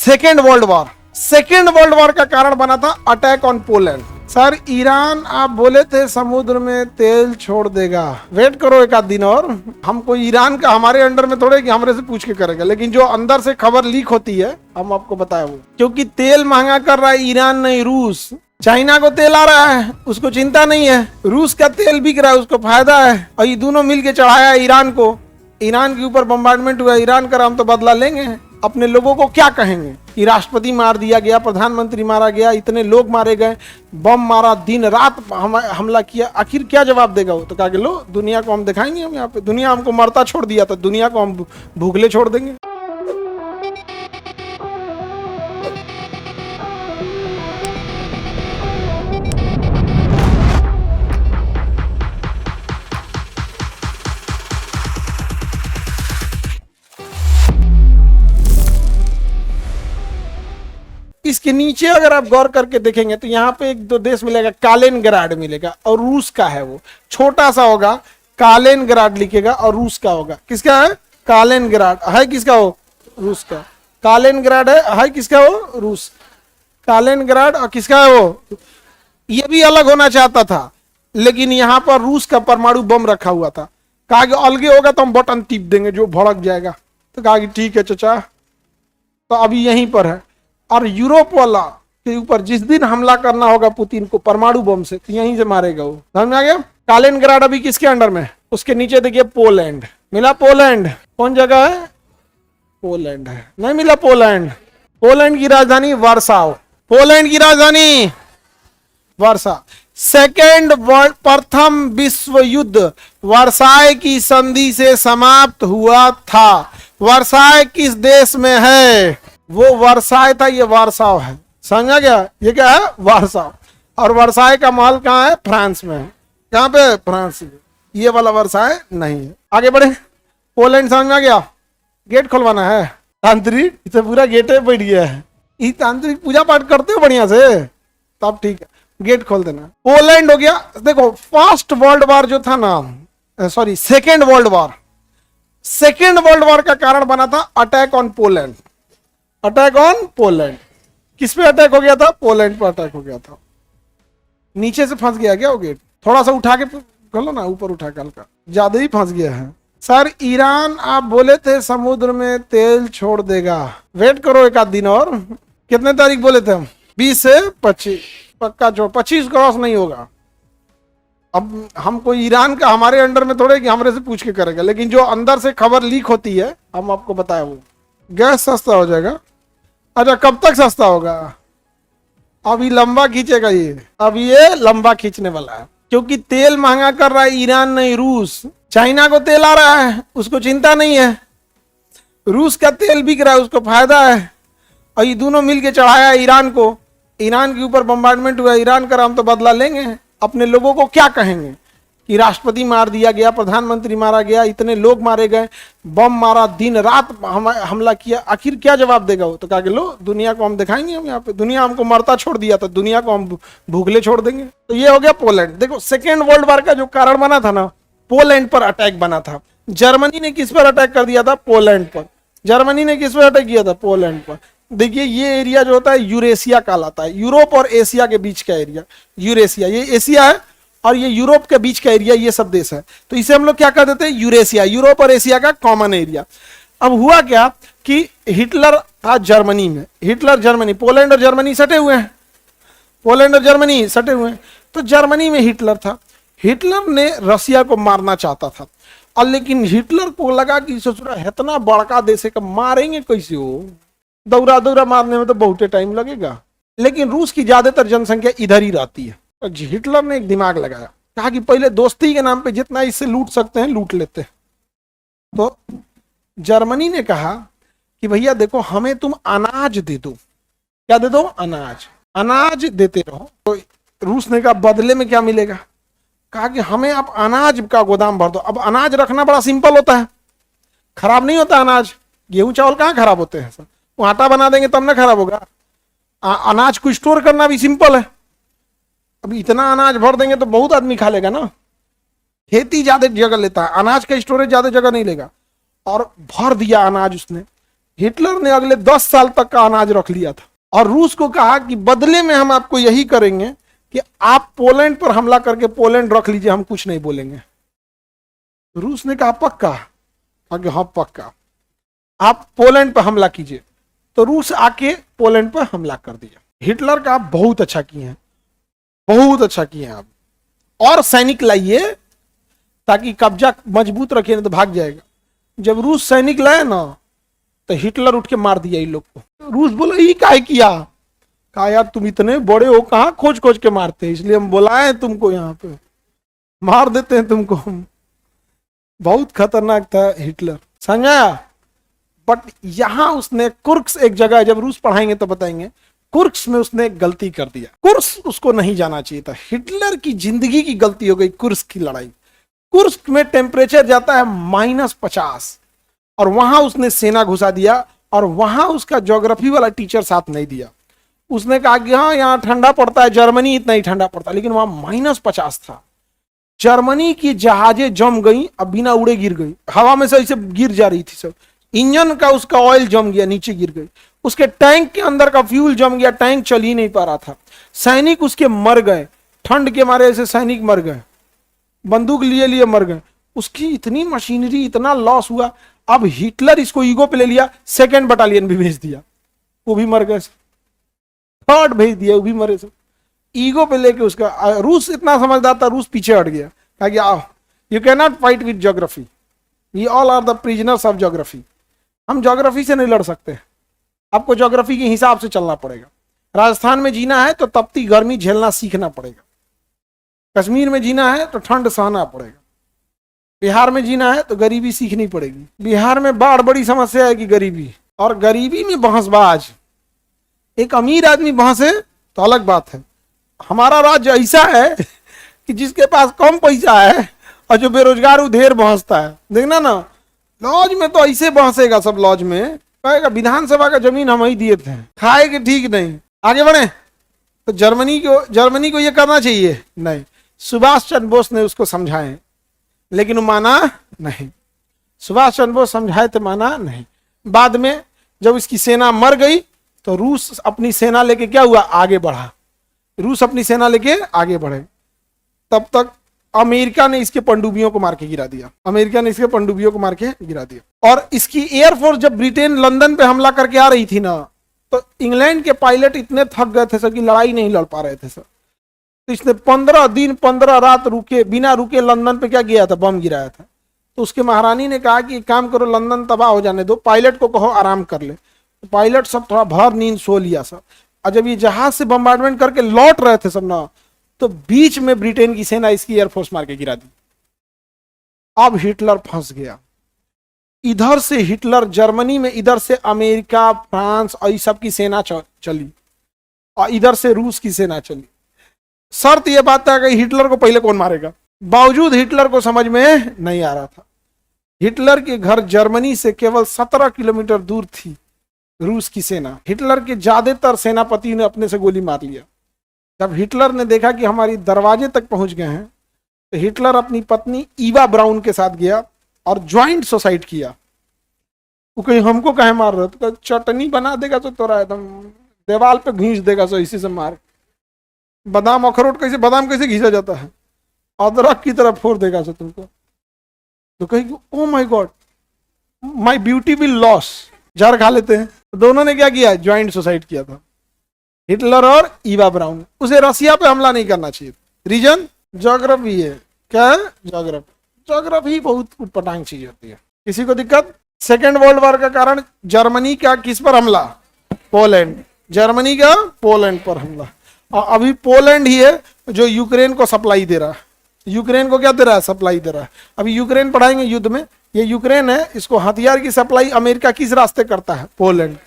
Second world war का कारण बना था attack on Poland. Sir Iran आप बोले थे समुद्र में तेल छोड़ देगा, वेट करो एक आध दिन और। हमको ईरान का हमारे अंडर में थोड़े कि हमरे से पूछ के करेगा, लेकिन जो अंदर से खबर लीक होती है हम आपको बताए वो, क्योंकि तेल महंगा कर रहा है ईरान नहीं रूस। चाइना को तेल आ रहा है उसको चिंता नहीं है, रूस का तेल बिक रहा है उसको फायदा है, और ये दोनों मिलके चढ़ाया ईरान को। ईरान के ऊपर बम्बार्डमेंट हुआ, ईरान का हम तो बदला लेंगे। अपने लोगों को क्या कहेंगे कि राष्ट्रपति मार दिया गया, प्रधानमंत्री मारा गया, इतने लोग मारे गए, बम मारा, दिन रात हमला किया, आखिर क्या जवाब देगा वो? तो कहा कि लो दुनिया को हम दिखाएंगे, हम यहाँ पे दुनिया हमको मरता छोड़ दिया तो दुनिया को हम भूखले छोड़ देंगे। इसके नीचे अगर आप गौर करके देखेंगे तो यहाँ पे एक दो देश मिलेगा, कालिनग्राड मिलेगा और रूस का है, वो छोटा सा होगा, कालिनग्राड लिखेगा और रूस का होगा। किसका है? कालिनग्राड है, किसका हो? रूस का। कालिनग्राड है किसका हो? रूस। कालिनग्राड और किसका है वो? ये भी अलग होना चाहता था, लेकिन यहाँ पर रूस का परमाणु बम रखा हुआ था। कहा कि अलगे होगा तो हम बटन टिप देंगे जो भड़क जाएगा, तो कहा कि ठीक है चाचा, तो अभी यहीं पर है। और यूरोप वाला के ऊपर जिस दिन हमला करना होगा पुतिन को परमाणु बम से, तो यहीं से मारेगा वो। समझ में आ गया? कालिनग्राड अभी किसके अंडर में? उसके नीचे देखिए पोलैंड मिला। पोलैंड कौन जगह है? पोलैंड है, नहीं मिला पोलैंड। पोलैंड की राजधानी वार्साव, पोलैंड की राजधानी वार्सा। सेकेंड वर्ल्ड प्रथम विश्व युद्ध वर्साय की संधि से समाप्त हुआ था। वर्साय किस देश में है? वो वर्साय था, ये वार्साव है। समझा गया? ये क्या है? वार्साव। और वर्साय का महल कहाँ है? फ्रांस में है। कहाँ पे? फ्रांस में। ये वाला वर्साय नहीं है। आगे बढ़े। पोलैंड समझ में आ गया? गेट खुलवाना है तांत्रिक, इसे पूरा गेट बैठ गया है। ये तांत्रिक पूजा पाठ करते हो बढ़िया से, तब ठीक है, गेट खोल देना। पोलैंड हो गया। देखो फर्स्ट वर्ल्ड वॉर जो था ना, सॉरी सेकेंड वर्ल्ड वॉर का कारण बना था attack on Poland. Attack on Poland. किस पे अटैक हो गया था? पोलैंड पर अटैक हो गया था। नीचे से फंस गया क्या वो गेट? थोड़ा सा उठा के खोलो ना, ऊपर उठा के, हल्का ज्यादा ही फंस गया है। सर ईरान आप बोले थे समुद्र में तेल छोड़ देगा, वेट करो एक आध दिन और। कितने तारीख बोले थे हम? 20 से 25 पक्का छोड़, 25 क्रॉस नहीं होगा। अब हमको ईरान का हमारे अंडर में थोड़े कि हमरे से पूछ के करेगा, लेकिन जो अंदर से खबर लीक होती है हम आपको बताए वो। गैस सस्ता हो जाएगा। अच्छा कब तक सस्ता होगा? अभी लंबा खींचेगा ये, अब ये लंबा खींचने वाला है, क्योंकि तेल महंगा कर रहा है ईरान नहीं रूस। चाइना को तेल आ रहा है उसको चिंता नहीं है, रूस का तेल बिक रहा है उसको फायदा है, और ये दोनों मिलके चढ़ाया ईरान को। ईरान के ऊपर बम्बार्डमेंट हुआ, ईरान का हम तो बदला लेंगे। अपने लोगों को क्या कहेंगे कि राष्ट्रपति मार दिया गया, प्रधानमंत्री मारा गया, इतने लोग मारे गए, बम मारा, दिन रात हमला किया, आखिर क्या जवाब देगा वो? तो कहा कि लो दुनिया को हम दिखाएंगे, हम यहाँ पे दुनिया हमको मरता छोड़ दिया तो दुनिया को हम भूखले छोड़ देंगे। तो ये हो गया पोलैंड। देखो सेकेंड वर्ल्ड वॉर का जो कारण बना था ना, पोलैंड पर अटैक बना था। जर्मनी ने किस पर अटैक कर दिया था? पोलैंड पर। जर्मनी ने किस पर अटैक किया था? पोलैंड पर। देखिए ये एरिया जो होता है यूरेशिया कहलाता है, यूरोप और एशिया के बीच का एरिया यूरेशिया। ये एशिया है और ये यूरोप के बीच का एरिया, ये सब देश है, तो इसे हम लोग क्या कर देते हैं? यूरेशिया, यूरोप और एशिया का कॉमन एरिया। अब हुआ क्या कि हिटलर था जर्मनी में, हिटलर जर्मनी, पोलैंड और जर्मनी सटे हुए हैं, पोलैंड और जर्मनी सटे हुए हैं, तो जर्मनी में हिटलर था। हिटलर ने रसिया को मारना चाहता था, और लेकिन हिटलर को लगा कि ससुरा इतना बड़का देश है कि मारेंगे कैसे हो, दौरा दौरा मारने में तो बहुत टाइम लगेगा, लेकिन रूस की ज्यादातर जनसंख्या इधर ही रहती है। तो हिटलर ने एक दिमाग लगाया, कहा कि पहले दोस्ती के नाम पे जितना इससे लूट सकते हैं लूट लेते हैं। तो जर्मनी ने कहा कि भैया देखो हमें तुम अनाज दे दो। क्या दे दो? अनाज। अनाज देते रहो। तो रूस ने कहा बदले में क्या मिलेगा? कहा कि हमें आप अनाज का गोदाम भर दो। अब अनाज रखना बड़ा सिंपल होता है, खराब नहीं होता अनाज। गेहूं चावल कहाँ खराब होते हैं? सर वो आटा बना देंगे तब ना खराब होगा। अनाज को स्टोर करना भी सिंपल है। अब इतना अनाज भर देंगे तो बहुत आदमी खा लेगा ना। खेती ज्यादा जगह लेता है, अनाज का स्टोरेज ज्यादा जगह नहीं लेगा। और भर दिया अनाज उसने, हिटलर ने अगले 10 साल तक का अनाज रख लिया था और रूस को कहा कि बदले में हम आपको यही करेंगे कि आप पोलैंड पर हमला करके पोलैंड रख लीजिए, हम कुछ नहीं बोलेंगे। रूस ने कहा पक्का? आगे हाँ पक्का, आप पोलैंड पर हमला कीजिए। तो रूस आके पोलैंड पर हमला कर दिया। हिटलर का आप बहुत अच्छा किए हैं, बहुत अच्छा किए हैं आप, और सैनिक लाइए ताकि कब्जा मजबूत रखिए, नहीं तो भाग जाएगा। जब रूस सैनिक लाए ना तो हिटलर उठ के मार दिया इन लोग को। रूस बोला ये काहे किया? कहा यार तुम इतने बड़े हो, कहाँ खोज खोज के मारते हैं, इसलिए हम बुलाए तुमको, यहाँ पे मार देते हैं तुमको। बहुत खतरनाक था हिटलर, समझा? बट यहां उसने कुर्स्क एक जगह, जब रूस पढ़ाएंगे तो बताएंगे, कुर्स्क में उसने एक गलती कर दिया। कुर्स्क उसको नहीं जाना चाहिए था। हिटलर की जिंदगी की गलती हो गई कुर्स्क की लड़ाई। कुर्स्क में टेम्परेचर जाता है -50 और वहां उसने सेना घुसा दिया और वहां उसका ज्योग्राफी वाला टीचर साथ नहीं दिया। उसने कहा कि हाँ यहाँ ठंडा पड़ता है, जर्मनी इतना ही ठंडा पड़ता है, लेकिन वहां -50 था। जर्मनी की जहाजें जम गई, अब बिना उड़े गिर गई, हवा में से ऐसे गिर जा रही थी सब। इंजन का उसका ऑयल जम गया, नीचे गिर गई। उसके टैंक के अंदर का फ्यूल जम गया, टैंक चल ही नहीं पा रहा था। सैनिक उसके मर गए, ठंड के मारे ऐसे सैनिक मर गए, बंदूक लिए लिए मर गए। उसकी इतनी मशीनरी, इतना लॉस हुआ। अब हिटलर इसको ईगो पे ले लिया, 2nd बटालियन भी भेज दिया, वो भी मर गए। 3rd भेज दिया, वो भी मरे सब। ईगो पे लेके उसका, रूस इतना समझदार था, रूस पीछे हट गया, कहा कि आओ you can not fight with geography, we all are the prisoners of geography. हम ज्योग्राफी से नहीं लड़ सकते, आपको ज्योग्राफी के हिसाब से चलना पड़ेगा। राजस्थान में जीना है तो तपती गर्मी झेलना सीखना पड़ेगा, कश्मीर में जीना है तो ठंड सहना पड़ेगा, बिहार में जीना है तो गरीबी सीखनी पड़ेगी। बिहार में बाढ़ बड़ी समस्या है कि गरीबी, और गरीबी में बहसबाज। एक अमीर आदमी बहसे तो अलग बात है। हमारा राज्य ऐसा है कि जिसके पास कम पैसा है और जो बेरोजगार वो ढेर बहसता है। देखना ना, लॉज में तो ऐसे बहसेगा सब, लॉज में कहेगा विधानसभा का जमीन हम ही दिए थे, खाए के ठीक नहीं। आगे बढ़े तो जर्मनी को ये करना चाहिए नहीं। सुभाष चंद्र बोस ने उसको समझाए लेकिन वो माना नहीं। सुभाष चंद्र बोस समझाए तो माना नहीं। बाद में जब इसकी सेना मर गई तो रूस अपनी सेना लेके क्या हुआ, आगे बढ़ा। रूस अपनी सेना लेके आगे बढ़े, तब तक अमेरिका ने इसके पनडुब्बियों को मार के गिरा दिया। अमेरिका ने इसके पनडुब्बियों को मार के गिरा दिया। और इसकी एयरफोर्स जब ब्रिटेन लंदन पे हमला करके आ रही थी ना, तो इंग्लैंड के पायलट इतने थक गए थे सर कि लड़ाई नहीं लड़ पा रहे थे सर। तो इसने 15 दिन 15 रात रुके, बिना रुके लंदन पे क्या किया था, बम गिराया था। तो उसके महारानी ने कहा कि एक काम करो, लंदन तबाह हो जाने दो, पायलट को कहो आराम कर ले। तो पायलट सब थोड़ा भर नींद सो लिया सब। और जब ये जहाज से बम्बार्डमेंट करके लौट रहे थे सब ना, तो बीच में ब्रिटेन की सेना इसकी एयरफोर्स मार के गिरा दी। अब हिटलर फंस गया। इधर से हिटलर जर्मनी में, इधर से अमेरिका, फ्रांस और सब की सेना चली और इधर से रूस की सेना चली। शर्त यह बात है कि हिटलर को पहले कौन मारेगा। बावजूद हिटलर को समझ में नहीं आ रहा था। हिटलर के घर जर्मनी से केवल 17 किलोमीटर दूर थी रूस की सेना। हिटलर के ज्यादातर सेनापति ने अपने से गोली मार लिया। जब हिटलर ने देखा कि हमारी दरवाजे तक पहुंच गए हैं, तो हिटलर अपनी पत्नी ईवा ब्राउन के साथ गया और ज्वाइंट सुसाइड किया। वो कहीं हमको कहे मार रहे, तो चटनी बना देगा तो तोरा एकदम दीवार पे घींच देगा, सो इसी से मार। बादाम अखरोट कैसे, बादाम कैसे घींचा जाता है, अदरक की तरफ फोड़ देगा सो तुमको। तो कहेगी oh my God, my beauty will loss, जहर खा लेते हैं। तो दोनों ने क्या किया, ज्वाइंट सुसाइड किया था, हिटलर और ईवा ब्राउन। उसे रसिया पे हमला नहीं करना चाहिए। रीजन ज्योग्राफी है, क्या है, ज्योग्राफी। ज्योग्राफी बहुत उटपटांग चीज होती है। किसी को दिक्कत? सेकेंड वर्ल्ड वॉर का कारण जर्मनी का किस पर हमला, पोलैंड। जर्मनी का पोलैंड पर हमला। और अभी पोलैंड ही है जो यूक्रेन को सप्लाई दे रहा है। यूक्रेन को क्या दे रहा है, सप्लाई दे रहा है। अभी यूक्रेन पढ़ाएंगे युद्ध में, ये यूक्रेन है, इसको हथियार की सप्लाई अमेरिका किस रास्ते करता है, पोलैंड।